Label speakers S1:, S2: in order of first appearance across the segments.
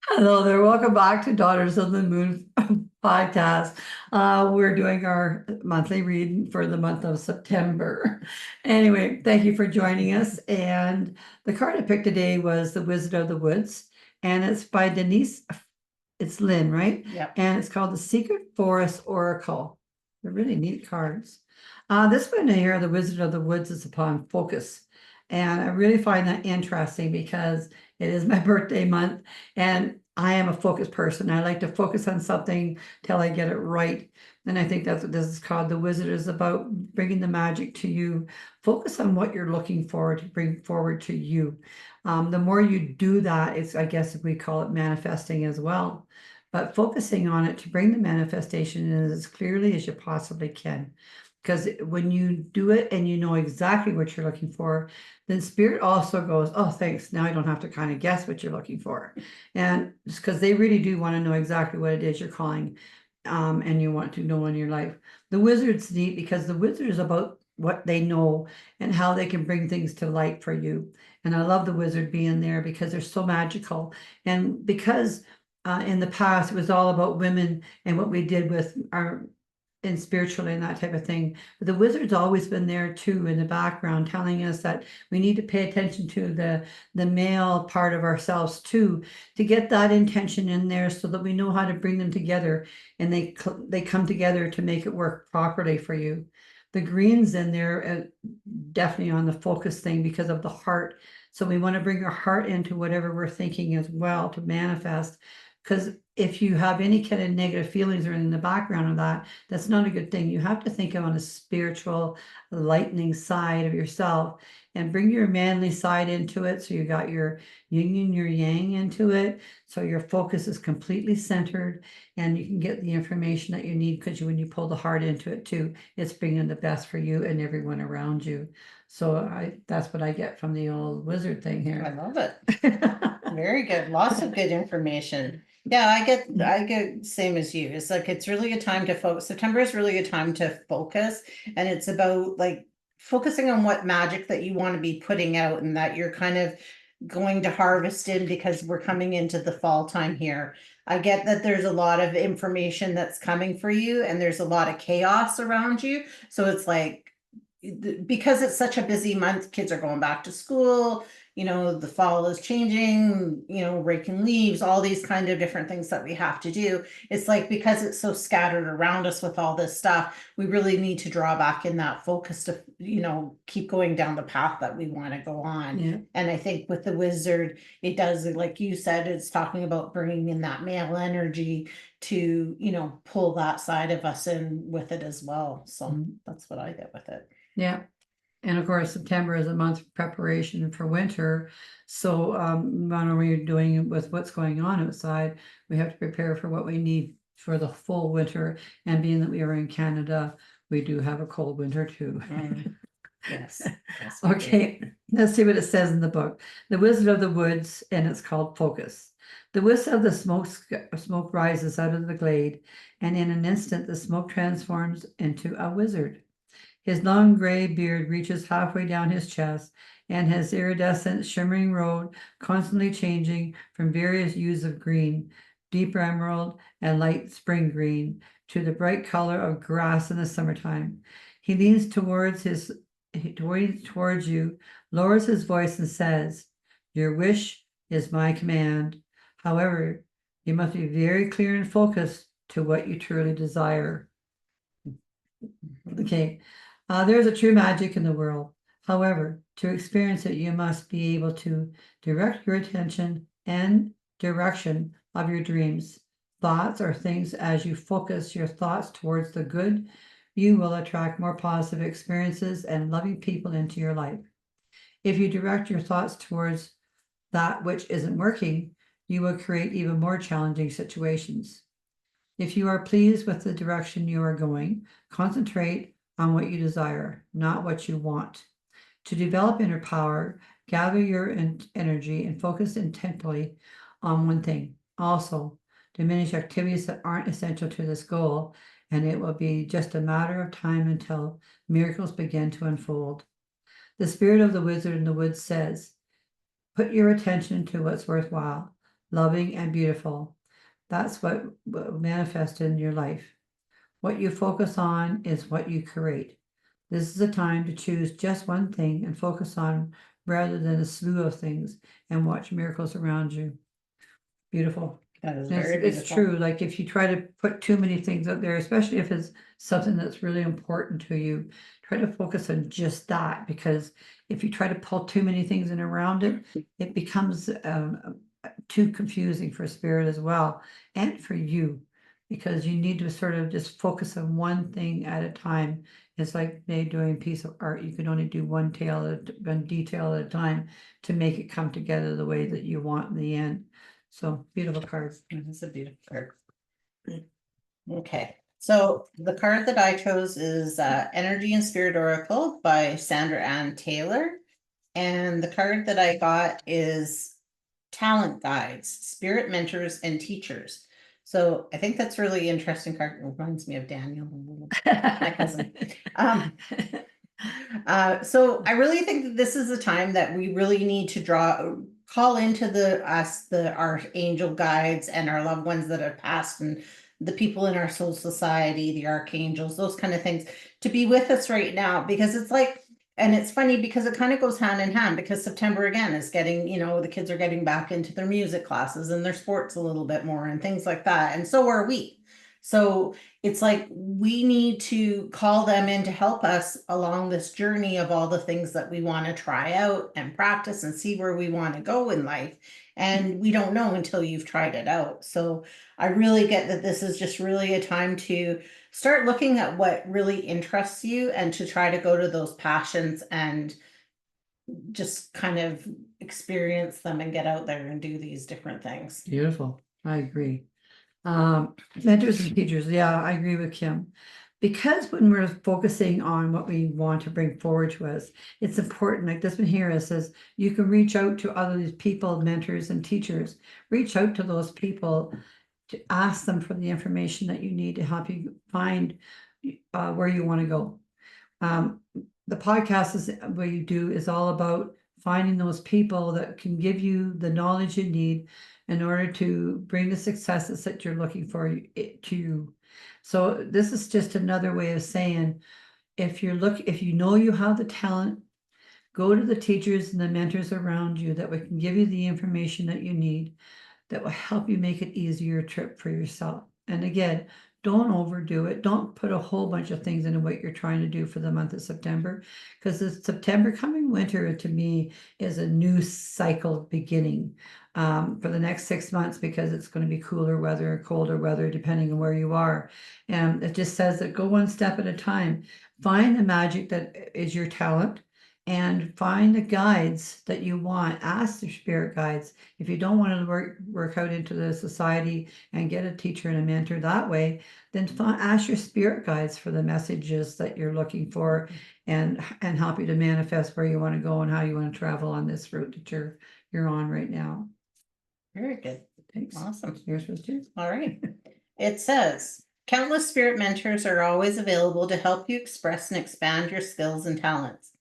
S1: Hello there. Welcome back to Daughters of the Moon podcast. We're doing our monthly reading for the month of September. Anyway, thank you for joining us. And the card I picked today was The Wizard of the Woods, and it's by Denise. It's Linn, right?
S2: Yep.
S1: And it's called The Secret Forest Oracle. They're really neat cards. This one here, The Wizard of the Woods, is upon focus. And I really find that interesting because it is my birthday month and I am a focused person. I like to focus on something till I get it right. And I think that's what this is called. The Wizard is about bringing the magic to you. Focus on what you're looking for to bring forward to you. The more you do that, it's, I guess, if we call it manifesting as well, but focusing on it to bring the manifestation in as clearly as you possibly can. Because when you do it and you know exactly what you're looking for, then spirit also goes, oh, thanks. Now I don't have to kind of guess what you're looking for. And just because they really do want to know exactly what it is you're calling, and you want to know in your life. The wizard's neat because the wizard is about what they know and how they can bring things to light for you. And I love the wizard being there because they're so magical. And because in the past it was all about women and what we did with our and spiritually and that type of thing. But the wizard's always been there too in the background, telling us that we need to pay attention to the male part of ourselves too, to get that intention in there so that we know how to bring them together and they come together to make it work properly for you. The green's in there, definitely on the focus thing because of the heart. So we want to bring our heart into whatever we're thinking as well to manifest. Because if you have any kind of negative feelings or in the background of that, that's not a good thing. You have to think on a spiritual, lightning side of yourself and bring your manly side into it. So you got your yin and your yang into it. So your focus is completely centered and you can get the information that you need because when you pull the heart into it too, it's bringing the best for you and everyone around you. So that's what I get from the old wizard thing
S2: I
S1: here.
S2: love it. Very good. Lots of good information. Yeah, I get same as you. It's like it's really a time to focus. September is really a time to focus, and it's about like focusing on what magic that you want to be putting out and that you're kind of going to harvest in because we're coming into the fall time here. I get that there's a lot of information that's coming for you and there's a lot of chaos around you. So it's like because it's such a busy month, kids are going back to school, the fall is changing, raking leaves, all these kind of different things that we have to do. It's like because it's so scattered around us with all this stuff, we really need to draw back in that focus to, keep going down the path that we want to go on.
S1: Yeah.
S2: And I think with the wizard, it does, like you said, it's talking about bringing in that male energy to, pull that side of us in with it as well. So that's what I get with it.
S1: Yeah. And of course, September is a month of preparation for winter. So not only are we doing with what's going on outside, we have to prepare for what we need for the full winter. And being that we are in Canada, we do have a cold winter too.
S2: Yes.
S1: Okay, let's see what it says in the book. The Wizard of the Woods, and it's called Focus. The whisk of the smoke rises out of the glade, and in an instant the smoke transforms into a wizard. His long gray beard reaches halfway down his chest, and his iridescent, shimmering robe constantly changing from various hues of green, deep emerald and light spring green, to the bright color of grass in the summertime. He leans towards you, lowers his voice, and says, "Your wish is my command. However, you must be very clear and focused to what you truly desire." Okay. There's a true magic in the world. However, to experience it, you must be able to direct your attention and direction of your dreams, thoughts, or things. As you focus your thoughts towards the good, you will attract more positive experiences and loving people into your life. If you direct your thoughts towards that which isn't working, you will create even more challenging situations. If you are pleased with the direction you are going, concentrate on what you desire, not what you want. To develop inner power, gather your energy and focus intently on one thing. Also, diminish activities that aren't essential to this goal, and it will be just a matter of time until miracles begin to unfold. The spirit of the wizard in the woods says, put your attention to what's worthwhile. loving, and beautiful. That's what will manifest in your life. What you focus on is what you create. This is a time to choose just one thing and focus on rather than a slew of things and watch miracles around you. Beautiful.
S2: That is
S1: And
S2: very
S1: it's
S2: beautiful.
S1: true. Like if you try to put too many things out there, especially if it's something that's really important to you, try to focus on just that, because if you try to pull too many things in around it, it becomes too confusing for spirit as well, and for you, because you need to sort of just focus on one thing at a time. It's like maybe doing a piece of art. You can only do one detail at a time to make it come together the way that you want in the end. So beautiful cards.
S2: It's a beautiful card. Okay, so the card that I chose is Energy and Spirit Oracle by Sandra Ann Taylor. And the card that I got is Talent Guides, Spirit Mentors and Teachers. So I think that's really interesting card. It reminds me of Daniel, my cousin. So I really think that this is a time that we really need to call into our angel guides and our loved ones that have passed, and the people in our soul society, the archangels, those kind of things, to be with us right now, because it's like, and it's funny because it kind of goes hand in hand, because September again is getting, the kids are getting back into their music classes and their sports a little bit more and things like that. And so are we. So it's like we need to call them in to help us along this journey of all the things that we want to try out and practice and see where we want to go in life. And we don't know until you've tried it out. So I really get that this is just really a time to start looking at what really interests you and to try to go to those passions and just kind of experience them and get out there and do these different things.
S1: Beautiful. I agree. Mentors and teachers. Yeah, I agree with Kim. Because when we're focusing on what we want to bring forward to us, it's important. Like this one here, it says you can reach out to other people, mentors and teachers. Reach out to those people to ask them for the information that you need to help you find where you want to go. The podcast is what you do is all about finding those people that can give you the knowledge you need in order to bring the successes that you're looking for to you. So this is just another way of saying, if you know you have the talent, go to the teachers and the mentors around you that can give you the information that you need, that will help you make it easier trip for yourself. And again, don't overdo it. Don't put a whole bunch of things into what you're trying to do for the month of September, because the September coming winter to me is a new cycle beginning for the next 6 months, because it's going to be cooler weather, colder weather, depending on where you are. And it just says that go one step at a time. Find the magic that is your talent and find the guides that you want. Ask your spirit guides. If you don't want to work out into the society and get a teacher and a mentor that way, then ask your spirit guides for the messages that you're looking for, and help you to manifest where you want to go and how you want to travel on this route that you're on right now.
S2: Very good.
S1: Thanks.
S2: Awesome.
S1: Yours was too.
S2: All right. It says, countless spirit mentors are always available to help you express and expand your skills and talents.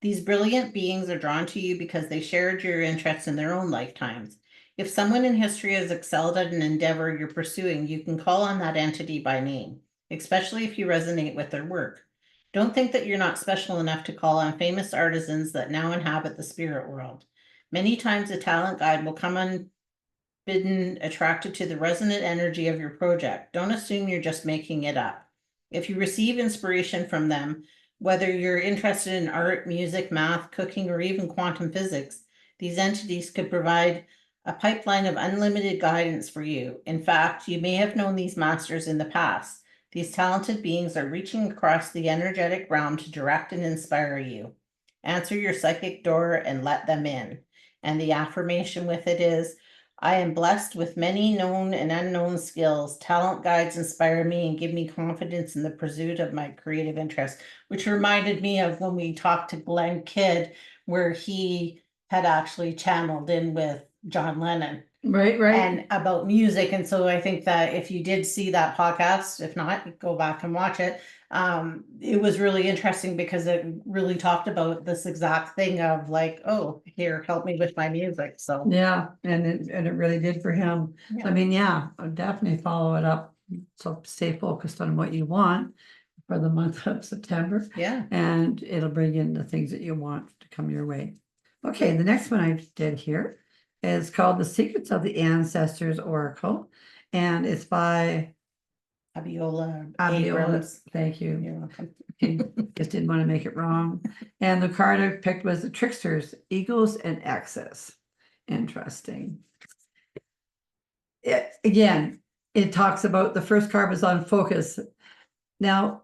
S2: These brilliant beings are drawn to you because they shared your interests in their own lifetimes. If someone in history has excelled at an endeavor you're pursuing, you can call on that entity by name, especially if you resonate with their work. Don't think that you're not special enough to call on famous artisans that now inhabit the spirit world. Many times a talent guide will come unbidden, attracted to the resonant energy of your project. Don't assume you're just making it up. If you receive inspiration from them, whether you're interested in art, music, math, cooking, or even quantum physics, these entities could provide a pipeline of unlimited guidance for you. In fact, you may have known these masters in the past. These talented beings are reaching across the energetic realm to direct and inspire you. Answer your psychic door and let them in. And the affirmation with it is, I am blessed with many known and unknown skills. Talent guides inspire me and give me confidence in the pursuit of my creative interests, which reminded me of when we talked to Glenn Kidd, where he had actually channeled in with John Lennon.
S1: Right.
S2: And about music. And so I think that if you did see that podcast, if not, go back and watch it. It was really interesting because it really talked about this exact thing of like, oh, here, help me with my music. So
S1: Yeah, and it really did for him. So, I
S2: yeah,
S1: mean, yeah, I'll definitely follow it up. So stay focused on what you want for the month of September,
S2: yeah.
S1: and it'll bring in the things that you want to come your way. Okay, the next one I did here is called The Secrets of the Ancestors Oracle, and it's by
S2: Abiola
S1: Abiola.
S2: Abrams.
S1: Thank you.
S2: You're welcome.
S1: Okay, just didn't want to make it wrong. And the card I picked was the Tricksters, Egos and Access. Interesting. Again, it talks about the first card was on focus. Now,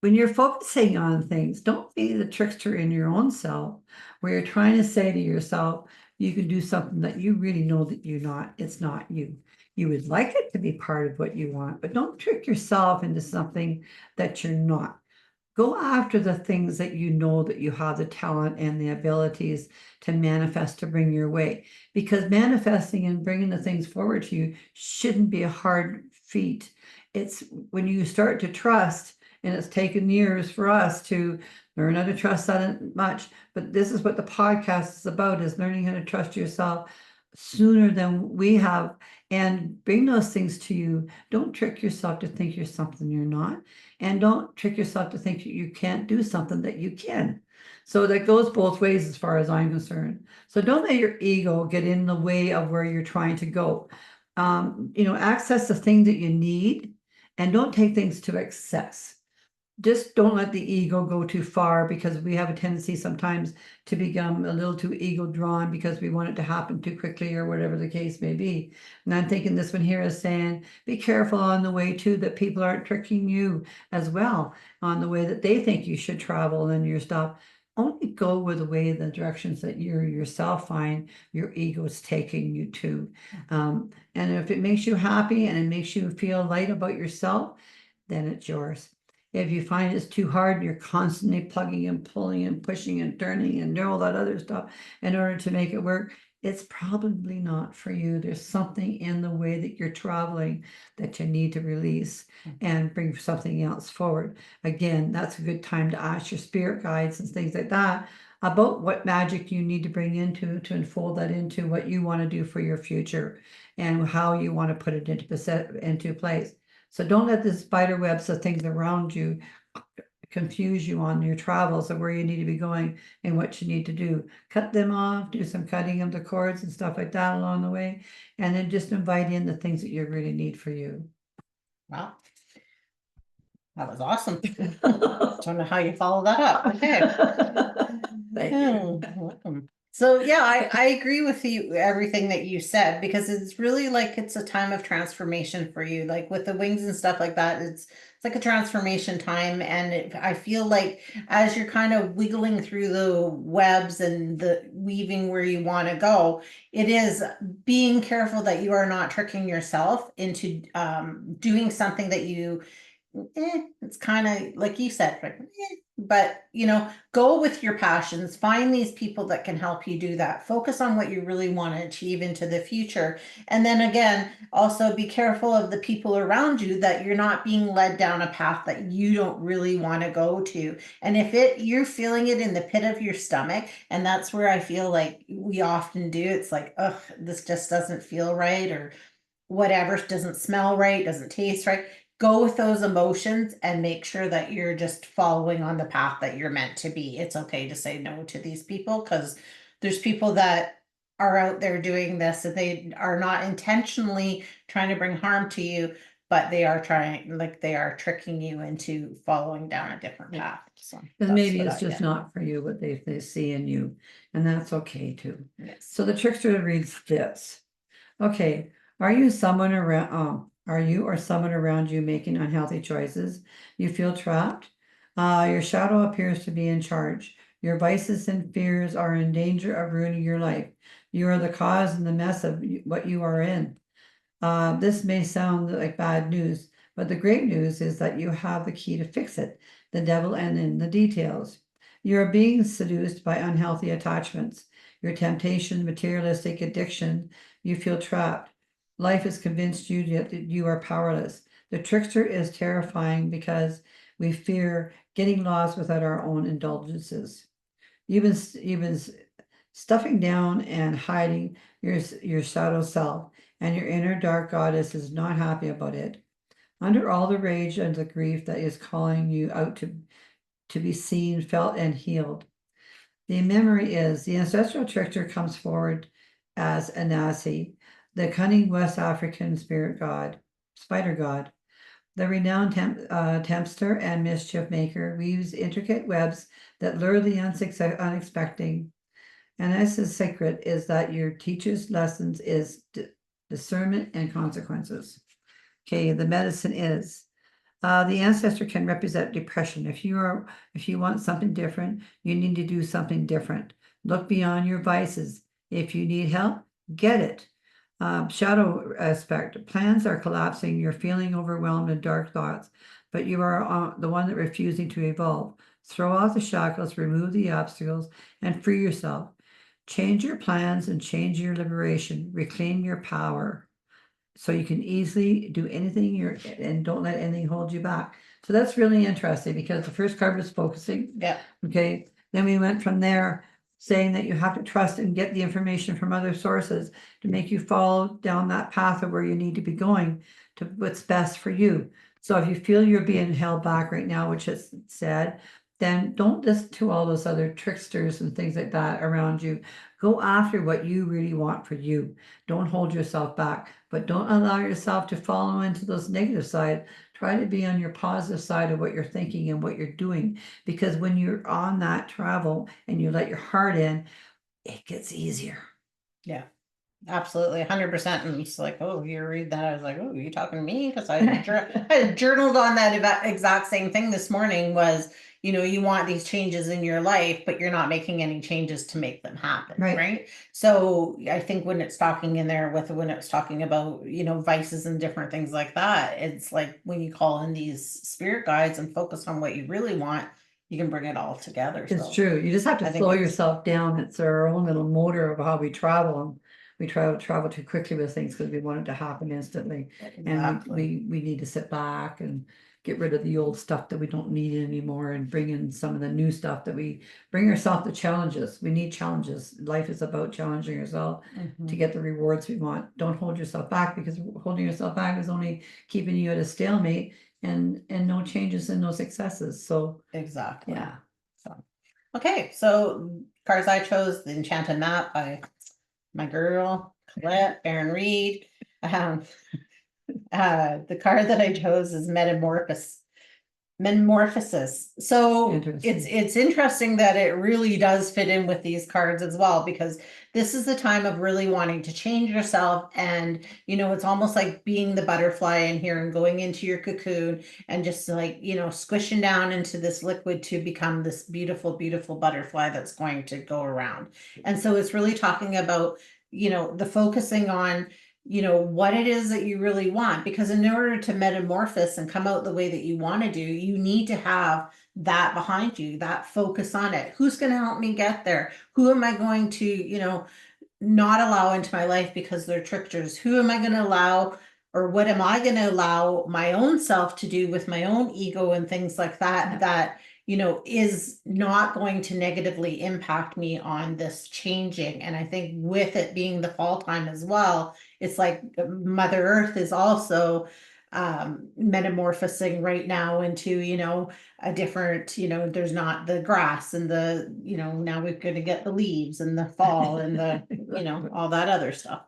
S1: when you're focusing on things, don't be the trickster in your own self, where you're trying to say to yourself, you can do something that you really know that you're not, it's not you. You would like it to be part of what you want, but don't trick yourself into something that you're not. Go after the things that you know that you have the talent and the abilities to manifest to bring your way. Because manifesting and bringing the things forward to you shouldn't be a hard feat. It's when you start to trust, and it's taken years for us to learn how to trust that much. But this is what the podcast is about, is learning how to trust yourself sooner than we have and bring those things to you. Don't trick yourself to think you're something you're not. And don't trick yourself to think you can't do something that you can. So that goes both ways as far as I'm concerned. So don't let your ego get in the way of where you're trying to go. Access the thing that you need and don't take things to excess. Just don't let the ego go too far, because we have a tendency sometimes to become a little too ego drawn because we want it to happen too quickly or whatever the case may be. And I'm thinking this one here is saying, be careful on the way too, that people aren't tricking you as well on the way that they think you should travel and your stuff. Only go with the way, the directions that you yourself find your ego is taking you to. And if it makes you happy and it makes you feel light about yourself, then it's yours. If you find it's too hard and you're constantly plugging and pulling and pushing and turning and all that other stuff in order to make it work, it's probably not for you. There's something in the way that you're traveling that you need to release and bring something else forward. Again, that's a good time to ask your spirit guides and things like that about what magic you need to bring into to unfold that into what you want to do for your future and how you want to put it into place. So don't let the spider webs of things around you confuse you on your travels of where you need to be going and what you need to do. Cut them off, do some cutting of the cords and stuff like that along the way, and then just invite in the things that you really need for you.
S2: Wow. That was awesome. Don't know how you follow that up. Okay.
S1: Thank you.
S2: Welcome. So yeah, I agree with you, everything that you said, because it's really like it's a time of transformation for you. Like with the wings and stuff like that, it's like a transformation time. And I feel like as you're kind of wiggling through the webs and the weaving where you want to go, it is being careful that you are not tricking yourself into doing something that you it's kind of like you said, but go with your passions, find these people that can help you do that, focus on what you really want to achieve into the future. And then again, also be careful of the people around you, that you're not being led down a path that you don't really want to go to. And if you're feeling it in the pit of your stomach, and that's where I feel like we often do, it's like, oh, this just doesn't feel right, or whatever, doesn't smell right, doesn't taste right. Go with those emotions and make sure that you're just following on the path that you're meant to be. It's okay to say no to these people, because there's people that are out there doing this and they are not intentionally trying to bring harm to you, but they are tricking you into following down a different path. So
S1: and maybe it's just not for you, but they see in you, and that's okay too.
S2: Yes.
S1: So the trickster reads this. Okay, are you or someone around you making unhealthy choices? You feel trapped? Your shadow appears to be in charge. Your vices and fears are in danger of ruining your life. You are the cause and the mess of what you are in. This may sound like bad news, but the great news is that you have the key to fix it. The devil and in the details. You're being seduced by unhealthy attachments. your temptation, materialistic addiction, you feel trapped. Life has convinced you that you are powerless. The trickster is terrifying because we fear getting lost without our own indulgences. Even stuffing down and hiding your shadow self, and your inner dark goddess is not happy about it. Under all the rage and the grief that is calling you out to be seen, felt, and healed. The memory is the ancestral trickster comes forward as Anasi, the cunning West African spider god. The renowned tempter and mischief maker weaves intricate webs that lure the unexpected. And as his secret is that your teacher's lessons is discernment and consequences. Okay, the medicine is the ancestor can represent depression. If you want something different, you need to do something different. Look beyond your vices. If you need help, get it. Shadow aspect. Plans are collapsing. You're feeling overwhelmed in dark thoughts, but you are the one that refusing to evolve. Throw out the shackles, remove the obstacles, and free yourself. Change your plans and change your liberation. Reclaim your power so you can easily do anything and don't let anything hold you back. So that's really interesting because the first card was focusing.
S2: Yeah.
S1: Okay. Then we went from there saying that you have to trust and get the information from other sources to make you follow down that path of where you need to be going to what's best for you. So if you feel you're being held back right now, which is sad, then don't listen to all those other tricksters and things like that around you. Go after what you really want for you. Don't hold yourself back, but don't allow yourself to follow into those negative side. Try to be on your positive side of what you're thinking and what you're doing. Because when you're on that travel and you let your heart in, it gets easier.
S2: Yeah. Absolutely, 100%. And it's like, oh, you read that. I was like, oh, are you talking to me? Because I journaled on that exact same thing this morning was, you want these changes in your life, but you're not making any changes to make them happen. Right. So I think when it's talking in there when it's talking about, vices and different things like that, it's like when you call in these spirit guides and focus on what you really want, you can bring it all together.
S1: It's true. You just have to slow yourself down. It's our own little motor of how we travel. We travel too quickly with things because we want it to happen instantly. Exactly. And we need to sit back and get rid of the old stuff that we don't need anymore and bring in some of the new stuff that we bring ourselves to challenges. We need challenges. Life is about challenging yourself to get the rewards we want. Don't hold yourself back because holding yourself back is only keeping you at a stalemate and no changes and no successes. So
S2: exactly.
S1: Yeah.
S2: Okay, so cards I chose, the Enchanted map by my girl, Colette, Baron-Reid. The card that I chose is Metamorphosis. So it's interesting that it really does fit in with these cards as well, because this is the time of really wanting to change yourself. And, it's almost like being the butterfly in here and going into your cocoon and just like, squishing down into this liquid to become this beautiful, beautiful butterfly that's going to go around. And so it's really talking about, the focusing on what it is that you really want, because in order to metamorphose and come out the way that you want to do, you need to have that behind you, that focus on it. Who's going to help me get there? Who am I going to, not allow into my life because they're tricksters? Who am I going to allow, or what am I going to allow my own self to do with my own ego and things like that, that is not going to negatively impact me on this changing. And I think with it being the fall time as well, it's like Mother Earth is also metamorphosing right now into, a different, there's not the grass and the, now we're going to get the leaves and the fall and the, all that other stuff.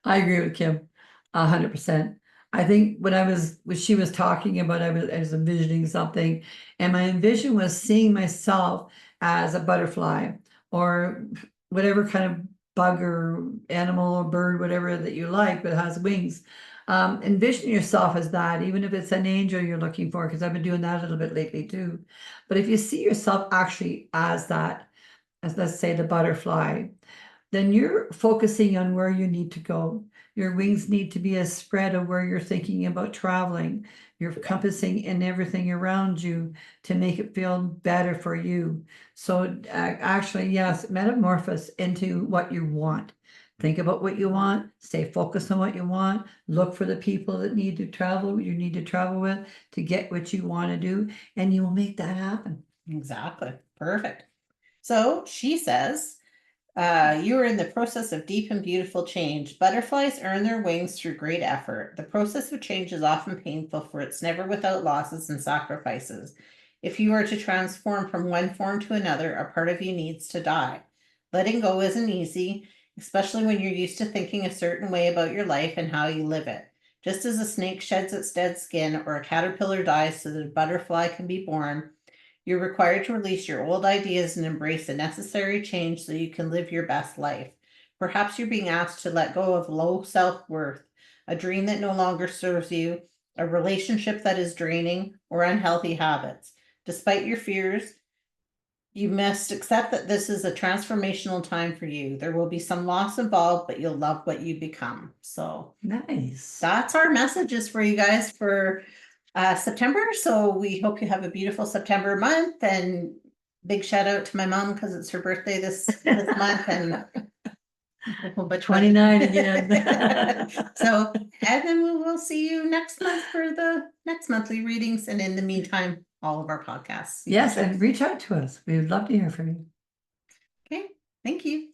S1: I agree with Kim 100%. I think when she was talking about, I was envisioning something, and my envision was seeing myself as a butterfly or whatever kind of bug or animal or bird, whatever that you like, but has wings. Envision yourself as that, even if it's an angel you're looking for, because I've been doing that a little bit lately too. But if you see yourself actually as that, as let's say the butterfly, then you're focusing on where you need to go. Your wings need to be a spread of where you're thinking about traveling. You're compassing in everything around you to make it feel better for you. So actually, yes, metamorphose into what you want. Think about what you want, stay focused on what you want, look for the people that need to travel, you need to travel with to get what you want to do, and you will make that happen.
S2: Exactly. Perfect. So she says, you are in the process of deep and beautiful change. Butterflies earn their wings through great effort. The process of change is often painful, for it's never without losses and sacrifices. If you are to transform from one form to another, a part of you needs to die. Letting go isn't easy, especially when you're used to thinking a certain way about your life and how you live it. Just as a snake sheds its dead skin or a caterpillar dies so that a butterfly can be born, you're required to release your old ideas and embrace the necessary change so you can live your best life. Perhaps you're being asked to let go of low self-worth, a dream that no longer serves you, a relationship that is draining, or unhealthy habits. Despite your fears, you must accept that this is a transformational time for you. There will be some loss involved, but you'll love what you become. So
S1: Nice.
S2: that's our messages for you guys for September. So we hope you have a beautiful September month, and big shout out to my mom because it's her birthday this month, and but
S1: 29 again.
S2: So, and then we will see you next month for the next monthly readings, and in the meantime, all of our podcasts.
S1: Yes, and reach out to us. We would love to hear from you.
S2: Okay, thank you.